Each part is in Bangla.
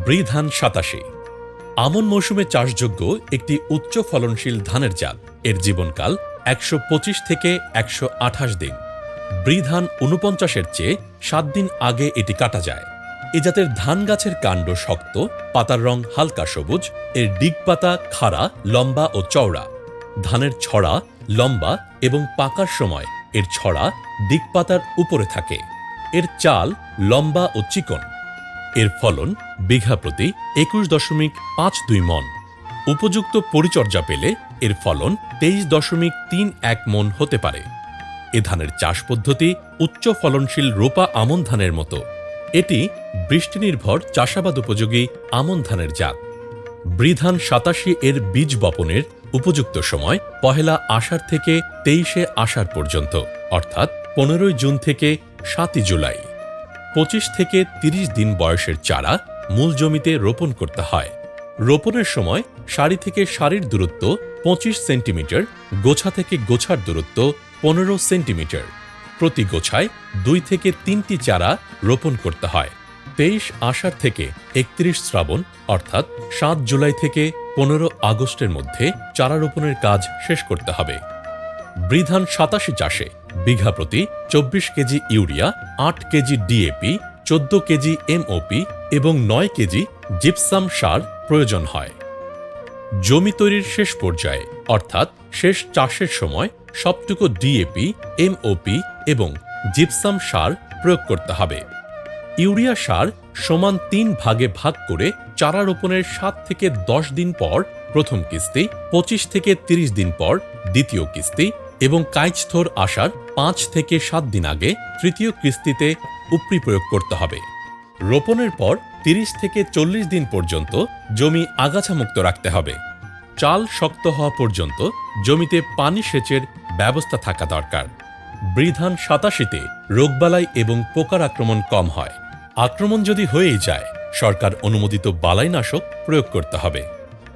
বৃধান ৮৭ আমন মৌসুমে চাষযোগ্য একটি উচ্চ ফলনশীল ধানের জাত। এর জীবনকাল ১২৫ থেকে ১২৮ দিন। বৃধান ৪৯-এর চেয়ে ৭ দিন আগে এটি কাটা যায়। এ জাতের ধান গাছের কাণ্ড শক্ত, পাতার রং হালকা সবুজ। এর ডিগপাতা খাড়া, লম্বা ও চওড়া। ধানের ছড়া লম্বা এবং পাকার সময় এর ছড়া দিগপাতার উপরে থাকে। এর চাল লম্বা ও চিকন। এর ফলন বিঘা প্রতি ২১.৫২ মণ। উপযুক্ত পরিচর্যা পেলে এর ফলন ২৩.৩১ মণ হতে পারে। এ ধানের চাষ পদ্ধতি উচ্চ ফলনশীল রোপা আমন ধানের মতো। এটি বৃষ্টিনির্ভর চাষাবাদ উপযোগী আমন ধানের জাত। বৃধান ৮৭ এর বীজ বপনের উপযুক্ত সময় পহেলা আষাঢ় থেকে ২৩শে আষাঢ় পর্যন্ত, অর্থাৎ ১৫ই জুন থেকে ৭ই জুলাই। ২৫ থেকে ৩০ দিন বয়সের চারা মূল জমিতে রোপণ করতে হয়। রোপণের সময় সারি থেকে সারির দূরত্ব ২৫ সেন্টিমিটার, গোছা থেকে গোছার দূরত্ব ১৫ সেন্টিমিটার। প্রতি গোছায় ২ থেকে ৩টি চারা রোপণ করতে হয়। ২৩ আষাঢ় থেকে ৩১ শ্রাবণ, অর্থাৎ ৭ জুলাই থেকে ১৫ আগস্টের মধ্যে চারা রোপণের কাজ শেষ করতে হবে। বৃধান ৮৭ চাষে বিঘা প্রতি ২৪ KG urea, ৮ KG DAP, ১৪ KG MOP এবং ৯ কেজি জিপসাম সার প্রয়োজন হয়। জমি তৈরির শেষ পর্যায়ে, অর্থাৎ শেষ চাষের সময় সবটুকু ডিএপি, এমওপি এবং জিপসাম সার প্রয়োগ করতে হবে। ইউরিয়া সার সমান ৩ ভাগে ভাগ করে চারা রোপণের ৭ থেকে ১০ দিন পর প্রথম কিস্তি, ২৫ থেকে ৩০ দিন পর দ্বিতীয় কিস্তি এবং কাইচথোর আসার ৫ থেকে ৭ দিন আগে তৃতীয় কিস্তিতে উপরি প্রয়োগ করতে হবে। রোপণের পর ৩০ থেকে ৪০ দিন পর্যন্ত জমি আগাছামুক্ত রাখতে হবে। চাল শক্ত হওয়া পর্যন্ত জমিতে পানি সেচের ব্যবস্থা থাকা দরকার। বৃধান ৮৭-তে রোগবালাই এবং পোকার আক্রমণ কম হয়। আক্রমণ যদি হয়েই যায়, সরকার অনুমোদিত বালাইনাশক প্রয়োগ করতে হবে।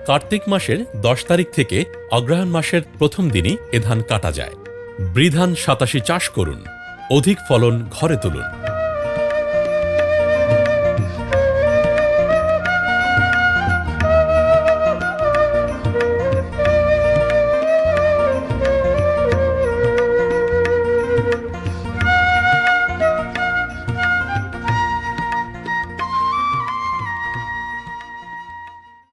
কার্তিক মাসের ১০ তারিখ থেকে অগ্রহায়ণ মাসের প্রথম দিনই এ ধান কাটা যায়। বৃধান ৮৭ চাষ করুন, অধিক ফলন ঘরে তুলুন।